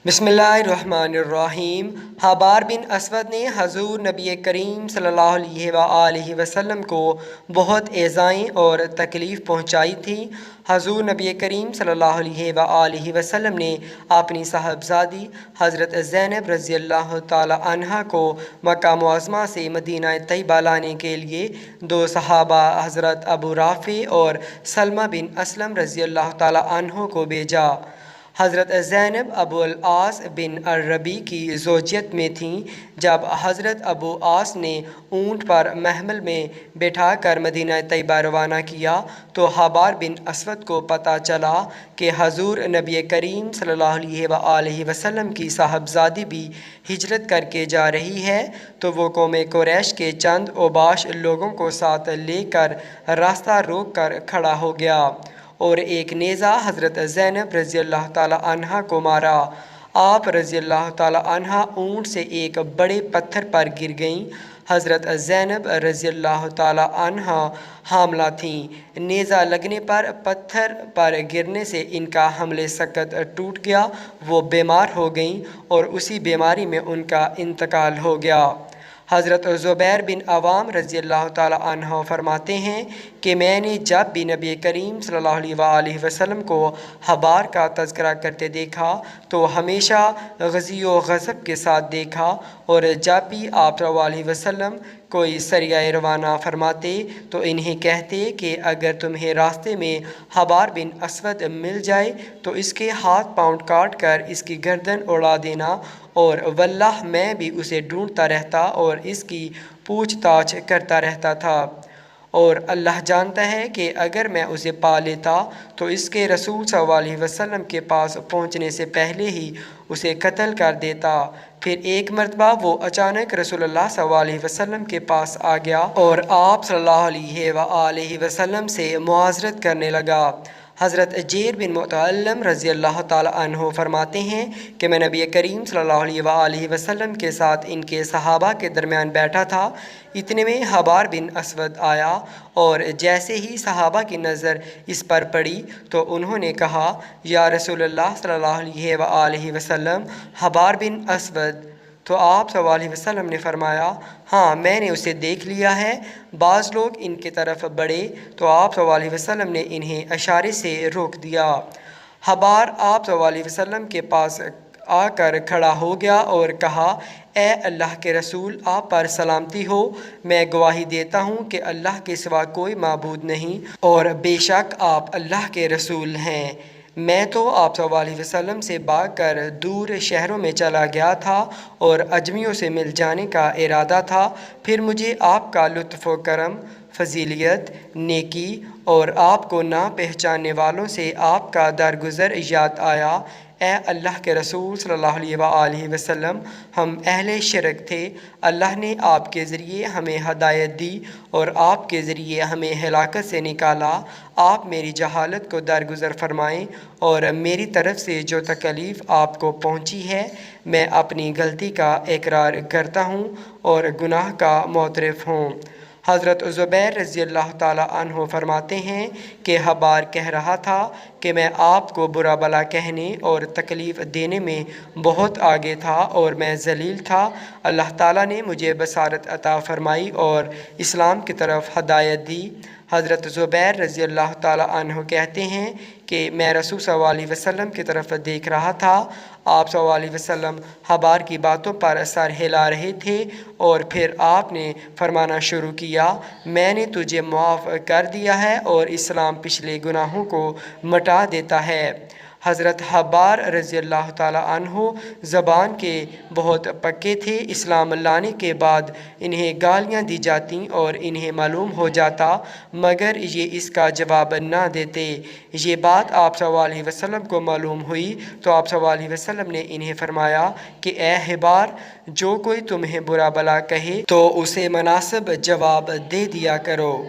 बिस्मिल्लाहिर्रहमानिर्रहीम। हबार बिन असवद ने हजूर नबी करीम सल्लल्लाहु अलैहि वसल्लम को बहुत एज़ाएँ और तकलीफ़ पहुँचाई थी। हजूर नबी करीम सल्लल्लाहु अलैहि वसल्लम ने अपनी साहबजादी हज़रत ज़ैनब रज़ी अल्लाह ताला अन्हा को मक्का मुअज़्ज़मा से मदीना तैयबा लाने के लिए दो सहाबा हज़रत अबू राफ़ी और सलमा बिन असलम रज़ी अल्लाह ताला अन्हों को भेजा। हज़रत ज़ैनब अबुल आस बिन अरबी की ज़ौजियत में थीं। जब हज़रत अबू आस ने ऊँट पर महमल में बैठा कर मदीना तैयबा रवाना किया तो हबार बिन असवद को पता चला कि हजूर नबी करीम सल्लल्लाहु अलैहि वसल्लम की साहबजादी भी हिजरत करके जा रही है। तो वो कौम कुरैश के चंद ओबाश लोगों को साथ लेकर रास्ता रोक कर खड़ा हो गया और एक नेज़ा हज़रत ज़ैनब रज़ी अल्लाह ताला अन्हा को मारा। आप रज़ी अल्लाह ताला अन्हा ऊँट से एक बड़े पत्थर पर गिर गईं। हज़रत ज़ैनब रज़ी अल्लाह ताला अन्हा हामला थीं। नेज़ा लगने पर पत्थर पर गिरने से इनका हमले सकत टूट गया। वो बीमार हो गईं और उसी बीमारी में उनका इंतकाल हो गया। हज़रत ज़ुबैर बिन अवाम रज़ी अल्लाह ताला अन्हु फरमाते हैं कि मैंने जब भी नबी करीम सल्लल्लाहु अलैहि वसल्लम को हबार का तज़किरा करते देखा तो हमेशा ग़ज़ी व ग़ज़ब के साथ देखा, और जब भी आप सल्लल्लाहु अलैहि वसल्लम कोई सरिया रवाना फरमाते तो इन्हें कहते कि अगर तुम्हें रास्ते में हबार बिन असवद मिल जाए तो इसके हाथ पाँव काट कर इसकी गर्दन उड़ा देना, और वल्लाह मैं भी उसे ढूंढता रहता और इसकी पूछताछ करता रहता था, और अल्लाह जानता है कि अगर मैं उसे पा लेता तो इसके रसूल सल्लल्लाहु अलैहि वसल्लम के पास पहुँचने से पहले ही उसे कत्ल कर देता। फिर एक मरतबा वो अचानक रसूलुल्लाह सल्लल्लाहु अलैहि वसल्लम के पास आ गया और आप सल्लल्लाहु अलैहि वसल्लम से मुआज़रत करने लगा। हज़रत जैर बिन मुतअल्लिम रज़ी अल्लाह ताला अन्हु फरमाते हैं कि मैं नबी करीम सल्लल्लाहु अलैहि वसल्लम के साथ इनके सहाबा के दरमियान बैठा था। इतने में हबार बिन असवद आया और जैसे ही सहाबा की नज़र इस पर पड़ी तो उन्होंने कहा, या रसूलुल्लाह सल्लल्लाहु अलैहि वसल्लम, हबार बिन असवद। तो आप सल्लल्लाहु अलैहि वसल्लम ने फरमाया, हाँ मैंने उसे देख लिया है। बाज़ लोग इनके तरफ बढ़े तो आप सल्लल्लाहु अलैहि वसल्लम ने इन्हें इशारे से रोक दिया। हबार आप सल्लल्लाहु अलैहि वसल्लम के पास आकर खड़ा हो गया और कहा, ए अल्लाह के रसूल, आप पर सलामती हो। मैं गवाही देता हूँ कि अल्लाह के सिवा कोई माबूद नहीं और बेशक आप अल्लाह के रसूल हैं। मैं तो आप सल्लल्लाहु अलैहि वसल्लम से भाग कर दूर शहरों में चला गया था और अजमियों से मिल जाने का इरादा था। फिर मुझे आपका लुत्फ़ व करम, फ़ज़ीलियत, नेकी और आपको ना पहचानने वालों से आपका दरगुज़र याद आया। ए अल्लाह के रसूल सल्लल्लाहु अलैहि वसल्लम, हम अहले शिरक थे। अल्लाह ने आपके ज़रिए हमें हदायत दी और आपके ज़रिए हमें हलाकत से निकाला। आप मेरी जहालत को दरगुज़र फरमाएँ और मेरी तरफ़ से जो तकलीफ़ आपको पहुँची है मैं अपनी गलती का इकरार करता हूँ और गुनाह का मोतरफ़ हूँ। हज़रत ज़ुबैर रज़ी अल्लाह ताला अन्हु फरमाते हैं कि हबार कह रहा था कि मैं आपको बुरा भला कहने और तकलीफ़ देने में बहुत आगे था और मैं ज़लील था। अल्लाह ताला ने मुझे बसारत अता फ़रमाई और इस्लाम की तरफ हदायत दी। हज़रत ज़ुबैर रज़ी अल्लाह ताला अन्हु कहते हैं कि मैं रसूल सल्लल्लाहु अलैहि वसल्लम की तरफ देख रहा था। आप सल्लल्लाहु अलैहि वसल्लम हबार की बातों पर सर हिला रहे थे और फिर आपने फरमाना शुरू किया, मैंने तुझे मुआफ़ कर दिया है और इस्लाम पिछले गुनाहों को मिटा देता है। हज़रत हबार रज़ी अल्लाह ताला अन्हु ज़बान के बहुत पक्के थे। इस्लाम लाने के बाद इन्हें गालियाँ दी जाती और इन्हें मालूम हो जाता, मगर ये इसका जवाब ना देते। ये बात आप सल्लल्लाहु अलैहि वसल्लम को मालूम हुई तो आप सल्लल्लाहु अलैहि वसल्लम ने इन्हें फरमाया कि ए हबार, जो कोई तुम्हें बुरा भला कहे तो उसे मुनासिब जवाब दे दिया करो।